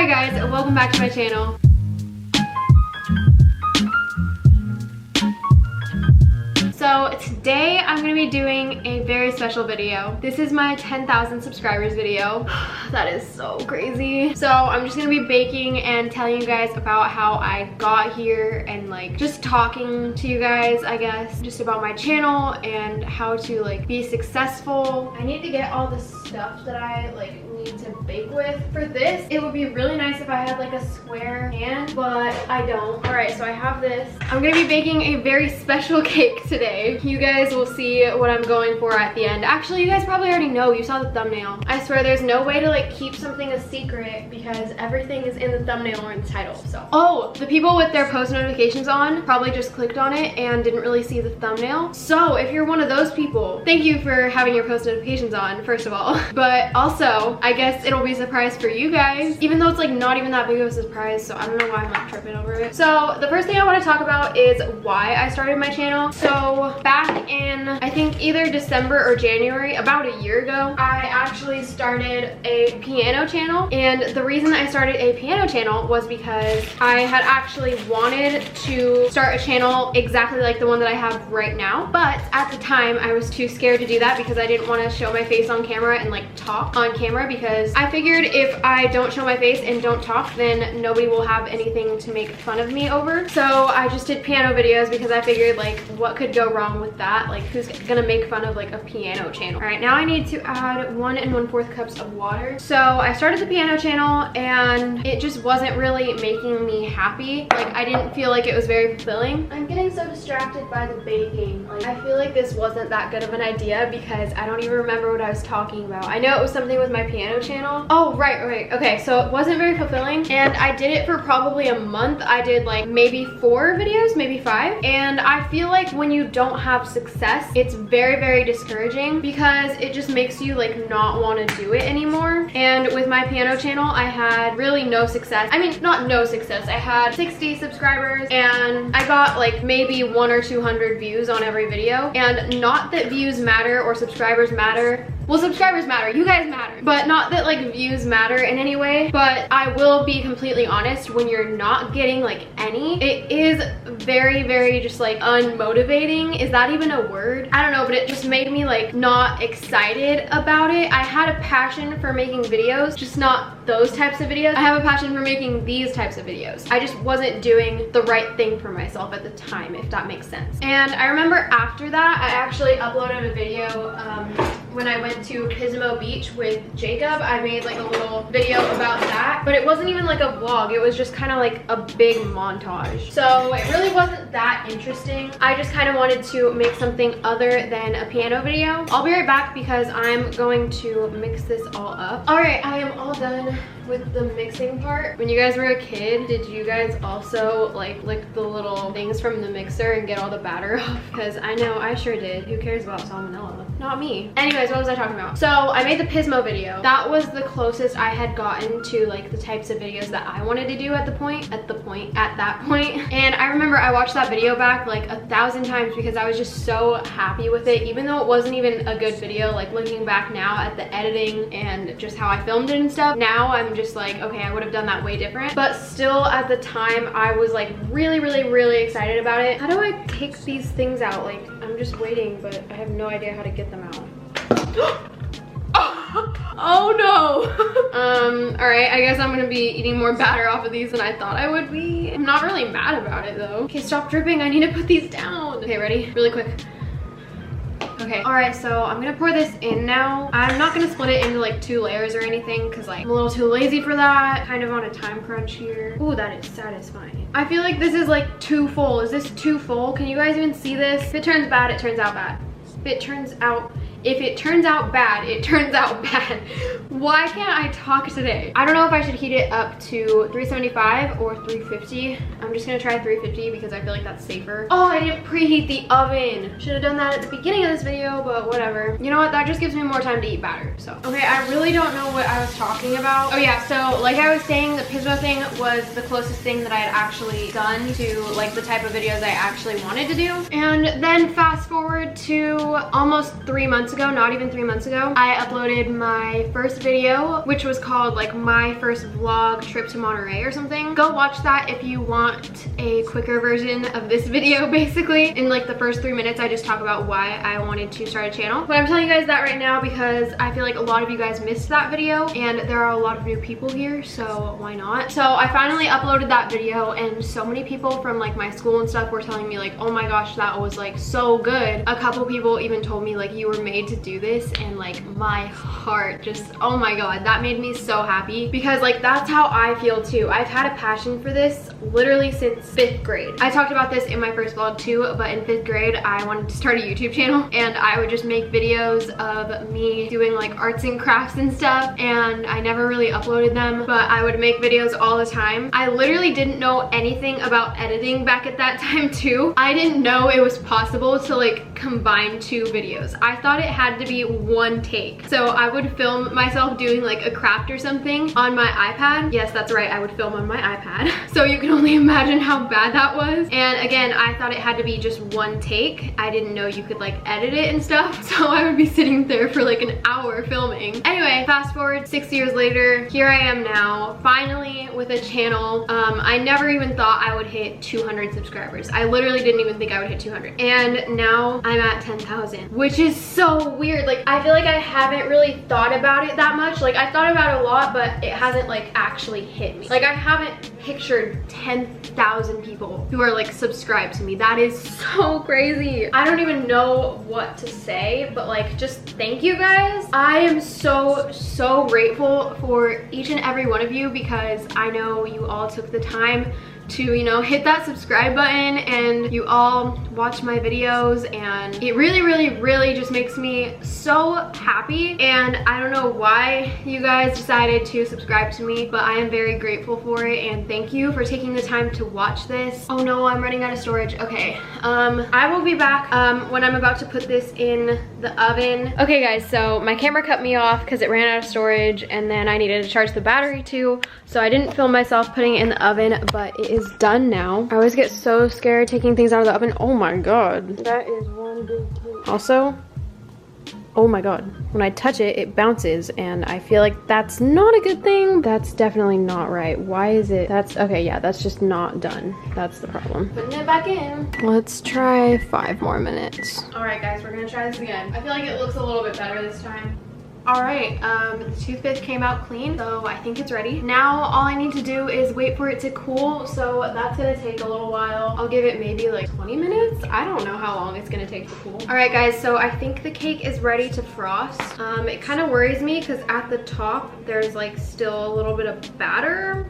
Hi guys, welcome back to my channel. So today I'm going to be doing a very special video. This is my 10,000 subscribers video. That is so crazy. So I'm just going to be baking and telling you guys about how I got here and like just talking to you guys, I guess, just about my channel and how to like be successful. I need to get all the stuff that I like need to bake with. For this, it would be really nice if I had like a square pan, but I don't. All right, so I have this. I'm going to be baking a very special cake today. You guys will see what I'm going for at the end. Actually, you guys probably already know. You saw the thumbnail. I swear there's no way to like keep something a secret because everything is in the thumbnail or in the title. So, oh, the people with their post notifications on probably just clicked on it and didn't really see the thumbnail. So if you're one of those people, thank you for having your post notifications on, first of all. But also, I guess it'll be a surprise for you guys, even though it's like not even that big of a surprise. So I don't know why I'm like tripping over it. So the first thing I want to talk about is why I started my channel. So back in, I think either December or January, about a year ago, I actually started a piano channel. And the reason I started a piano channel was because I had actually wanted to start a channel exactly like the one that I have right now. But at the time, I was too scared to do that because I didn't want to show my face on camera and like talk on camera, because I figured if I don't show my face and don't talk, then nobody will have anything to make fun of me over. So I just did piano videos because I figured like what could go wrong with that? Like who's gonna make fun of like a piano channel? All right, now I need to add 1 1/4 cups of water. So I started the piano channel and it just wasn't really making me happy. Like I didn't feel like it was very fulfilling. I'm getting so distracted by the baking. Like I feel like this wasn't that good of an idea because I don't even remember what I was talking about. I know it was something with my piano channel. Oh, right. Okay, so it wasn't very fulfilling and I did it for probably a month. I did like maybe 4 videos, maybe 5. And I feel like when you don't have success, it's very, very discouraging because it just makes you like not want to do it anymore. And with my piano channel, I had really no success. I mean, not no success. I had 60 subscribers and I got like maybe 100 or 200 views on every video. And not that views matter or subscribers matter. Well, subscribers matter, you guys matter, but not that like views matter in any way. But I will be completely honest, when you're not getting like any, it is very, very just like unmotivating. Is that even a word? I don't know, but it just made me like not excited about it. I had a passion for making videos, just not those types of videos. I have a passion for making these types of videos. I just wasn't doing the right thing for myself at the time, if that makes sense. And I remember after that, I actually uploaded a video when I went to Pismo Beach with Jacob. I made like a little video about that, but it wasn't even like a vlog. It was just kind of like a big montage. So it really wasn't that interesting. I just kind of wanted to make something other than a piano video. I'll be right back because I'm going to mix this all up. All right, I am all done with the mixing part. When you guys were a kid, did you guys also like lick the little things from the mixer and get all the batter off? Because I know I sure did. Who cares about salmonella? Not me. Anyways, what was I talking about? So I made the Pismo video. That was the closest I had gotten to like the types of videos that I wanted to do at that point. And I remember I watched that video back like 1,000 times because I was just so happy with it, even though it wasn't even a good video. Like looking back now at the editing and just how I filmed it and stuff, now I'm just like, okay, I would have done that way different. But still at the time, I was like really, really, really excited about it. How do I take these things out? Like I'm just waiting, but I have no idea how to get them out. Oh no. All right, I guess I'm gonna be eating more batter off of these than I thought I would be. I'm not really mad about it though. Okay, stop dripping. I need to put these down. Okay, ready? Really quick. Okay, all right, so I'm gonna pour this in now. I'm not gonna split it into like 2 layers or anything because like I'm a little too lazy for that. Kind of on a time crunch here. Ooh, that is satisfying. I feel like this is like too full. Is this too full? Can you guys even see this? If it turns bad, it turns out bad. If it turns out bad, it turns out bad. Why can't I talk today? I don't know if I should heat it up to 375 or 350. I'm just gonna try 350 because I feel like that's safer. Oh, I didn't preheat the oven. Should have done that at the beginning of this video, but whatever. You know what? That just gives me more time to eat batter, so. Okay, I really don't know what I was talking about. Oh yeah, so like I was saying, the Pismo thing was the closest thing that I had actually done to like the type of videos I actually wanted to do. And then fast forward to almost 3 months ago, not even 3 months ago, I uploaded my first video, which was called like my first vlog trip to Monterey or something. Go watch that if you want a quicker version of this video. Basically, in like the first 3 minutes, I just talk about why I wanted to start a channel. But I'm telling you guys that right now because I feel like a lot of you guys missed that video and there are a lot of new people here, so why not? So I finally uploaded that video and so many people from like my school and stuff were telling me like, oh my gosh, that was like so good. A couple people even told me like, you were made to do this, and like my heart just, oh my god, that made me so happy because like that's how I feel too. I've had a passion for this literally since 5th grade. I talked about this in my first vlog too, but in 5th grade I wanted to start a YouTube channel and I would just make videos of me doing like arts and crafts and stuff, and I never really uploaded them, but I would make videos all the time. I literally didn't know anything about editing back at that time too. I didn't know it was possible to like combine 2 videos. I thought it had to be 1 take. So I would film myself doing like a craft or something on my iPad. Yes, that's right, I would film on my iPad. So you can only imagine how bad that was. And again, I thought it had to be just 1 take. I didn't know you could like edit it and stuff. So I would be sitting there for like an hour filming. Anyway, fast forward 6 years later, here I am now, finally with a channel. I never even thought I would hit 200 subscribers. I literally didn't even think I would hit 200. And now I'm at 10,000, which is so weird. Like, I feel like I haven't really thought about it that much. Like, I thought about it a lot, but it hasn't like actually hit me. Like, I haven't pictured 10,000 people who are like subscribed to me. That is so crazy. I don't even know what to say, but like, just thank you guys. I am so grateful for each and every one of you because I know you all took the time to, you know, hit that subscribe button and you all watch my videos, and it really just makes me so happy. And I don't know why you guys decided to subscribe to me, but I am very grateful for it, and thank you for taking the time to watch this. Oh no, I'm running out of storage. Okay, I will be back when I'm about to put this in the oven. Okay guys, so my camera cut me off because it ran out of storage, and then I needed to charge the battery too, so I didn't film myself putting it in the oven, but it is done now. I always get so scared taking things out of the oven. Oh my god, that is one big thing. Also, oh my god, when I touch it, it bounces, and I feel like that's not a good thing. That's definitely not right. Why is it? That's okay. Yeah, that's just not done. That's the problem. Putting it back in. Let's try 5 more minutes. All right guys, we're gonna try this again. I feel like it looks a little bit better this time. All right, the toothpick came out clean, so I think it's ready. Now all I need to do is wait for it to cool, so that's gonna take a little while. I'll give it maybe like 20 minutes. I don't know how long it's gonna take to cool. All right guys, so I think the cake is ready to frost. It kind of worries me because at the top there's like still a little bit of batter.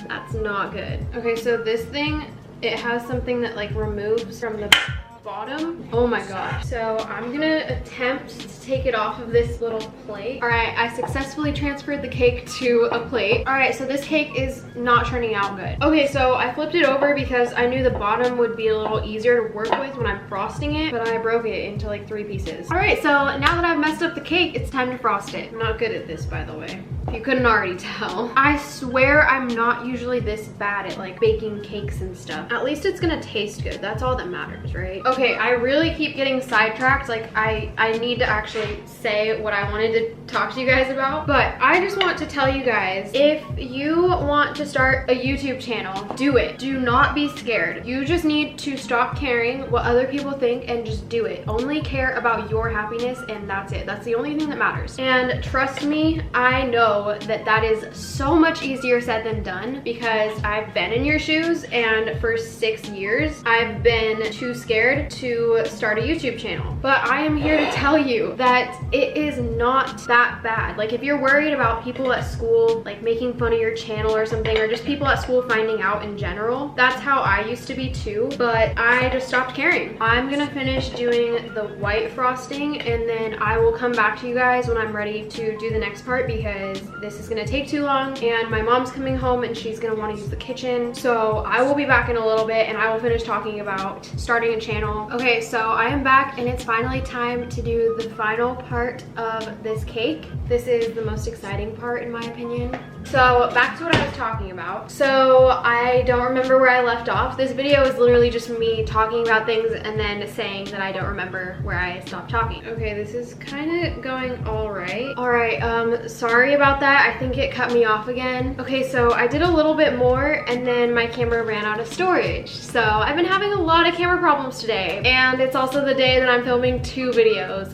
That's not good. Okay, so this thing, it has something that like removes from the bottom. Oh my god. So I'm gonna attempt to take it off of this little plate. All right, I successfully transferred the cake to a plate. All right, so this cake is not turning out good. Okay, so I flipped it over because I knew the bottom would be a little easier to work with when I'm frosting it, but I broke it into like 3 pieces. All right, so now that I've messed up the cake, it's time to frost it. I'm not good at this, by the way, if you couldn't already tell. I swear I'm not usually this bad at like baking cakes and stuff. At least it's gonna taste good. That's all that matters, right? Okay, I really keep getting sidetracked. Like I need to actually say what I wanted to talk to you guys about. But I just want to tell you guys, if you want to start a YouTube channel, do it. Do not be scared. You just need to stop caring what other people think and just do it. Only care about your happiness, and that's it. That's the only thing that matters. And trust me, I know that that is so much easier said than done because I've been in your shoes, and for 6 years I've been too scared to start a YouTube channel. But I am here to tell you that it is not that bad. Like if you're worried about people at school like making fun of your channel or something, or just people at school finding out in general, that's how I used to be too, but I just stopped caring. I'm gonna finish doing the white frosting, and then I will come back to you guys when I'm ready to do the next part because this is gonna take too long, and my mom's coming home and she's gonna want to use the kitchen. So I will be back in a little bit and I will finish talking about starting a channel. Okay, so I am back and it's finally time to do the final part of this cake. This is the most exciting part in my opinion. So back to what I was talking about. So I don't remember where I left off. This video is literally just me talking about things and then saying that I don't remember where I stopped talking. Okay, this is kind of going all right. All right, sorry about that. I think it cut me off again. Okay, so I did a little bit more and then my camera ran out of storage. So I've been having a lot of camera problems today. And it's also the day that I'm filming 2 videos.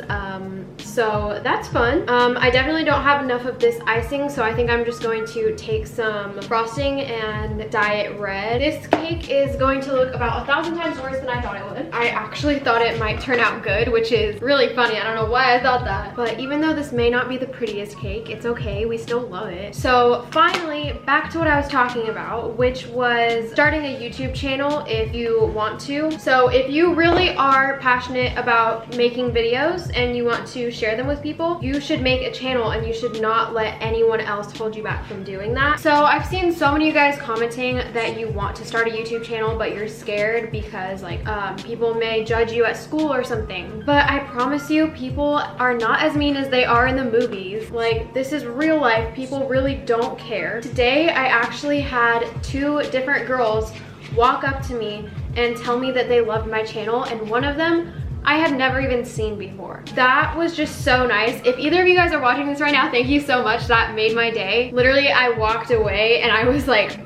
So that's fun. I definitely don't have enough of this icing, so I think I'm just going to take some frosting and dye it red. This cake is going to look about 1,000 times worse than I thought it would. I actually thought it might turn out good, which is really funny. I don't know why I thought that. But even though this may not be the prettiest cake, it's okay. We still love it. So finally, back to what I was talking about, which was starting a YouTube channel if you want to. So if you really are passionate about making videos and you want to share them with people, you should make a channel and you should not let anyone else hold you back from doing that. So I've seen so many of you guys commenting that you want to start a YouTube channel but you're scared because like people may judge you at school or something. But I promise you, people are not as mean as they are in the movies. Like, this is real life. People really don't care. Today I actually had 2 different girls walk up to me and tell me that they loved my channel, and one of them I had never even seen before. That was just so nice. If either of you guys are watching this right now, thank you so much. That made my day. Literally, I walked away and I was like,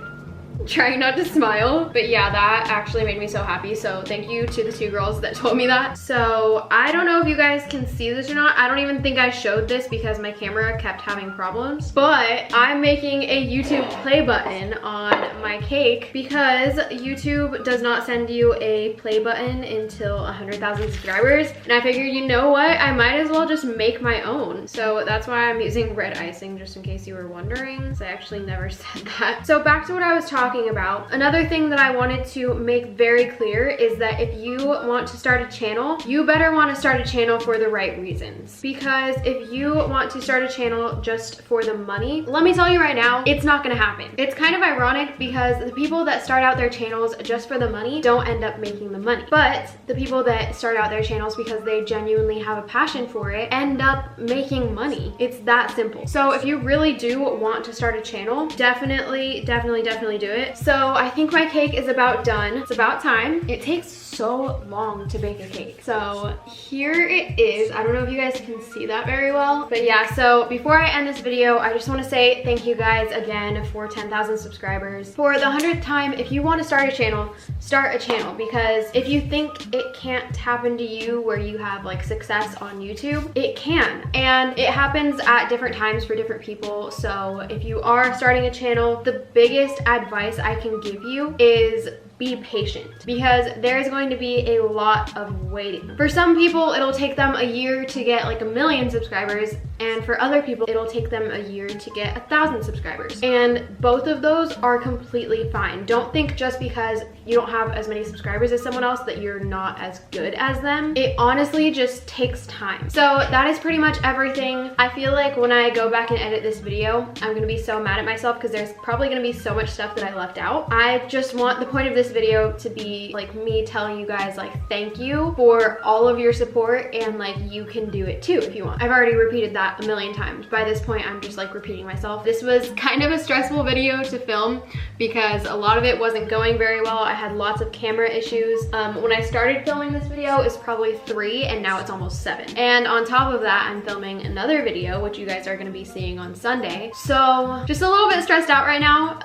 trying not to smile, but yeah, that actually made me so happy. So thank you to the 2 girls that told me that. So I don't know if you guys can see this or not. I don't even think I showed this because my camera kept having problems, but I'm making a YouTube play button on my cake because YouTube does not send you a play button until 100,000 subscribers. And I figured, you know what, I might as well just make my own. So that's why I'm using red icing, just in case you were wondering. So I actually never said that. So back to what I was talking about. Another thing that I wanted to make very clear is that if you want to start a channel, you better want to start a channel for the right reasons. Because if you want to start a channel just for the money, let me tell you right now, it's not gonna happen. It's kind of ironic because the people that start out their channels just for the money don't end up making the money. But the people that start out their channels because they genuinely have a passion for it end up making money. It's that simple. So if you really do want to start a channel, definitely do it. So I think my cake is about done. It's about time. It takes so long to bake a cake. So here it is. I don't know if you guys can see that very well, but yeah, so before I end this video, I just want to say thank you guys again for 10,000 subscribers. For the 100th time, if you want to start a channel, because if you think it can't happen to you where you have like success on YouTube, it can. And it happens at different times for different people. So if you are starting a channel, the biggest advice I can give you is be patient, because there's going to be a lot of waiting. For some people, it'll take them a year to get like 1 million subscribers, and for other people, it'll take them a year to get 1,000 subscribers. And both of those are completely fine. Don't think just because you don't have as many subscribers as someone else that you're not as good as them. It honestly just takes time. So that is pretty much everything. I feel like when I go back and edit this video, I'm gonna be so mad at myself because there's probably gonna be so much stuff that I left out. I just want the point of this video to be like me telling you guys like thank you for all of your support, and like you can do it too if you want. I've already repeated that 1 million times. By this point, I'm just like repeating myself. This was kind of a stressful video to film because a lot of it wasn't going very well. I had lots of camera issues. When I started filming this video, it's probably 3 and now it's almost 7. And on top of that, I'm filming another video, which you guys are gonna be seeing on Sunday. So just a little bit stressed out right now,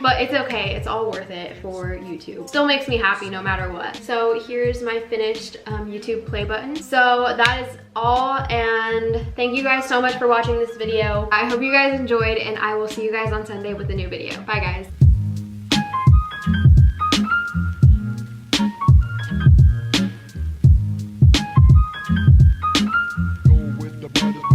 but it's okay. It's all worth it for YouTube. Still makes me happy no matter what. So here's my finished YouTube play button. So that is all, and thank you guys so much for watching this video. I hope you guys enjoyed, and I will see you guys on Sunday with a new video. Bye guys. Go with the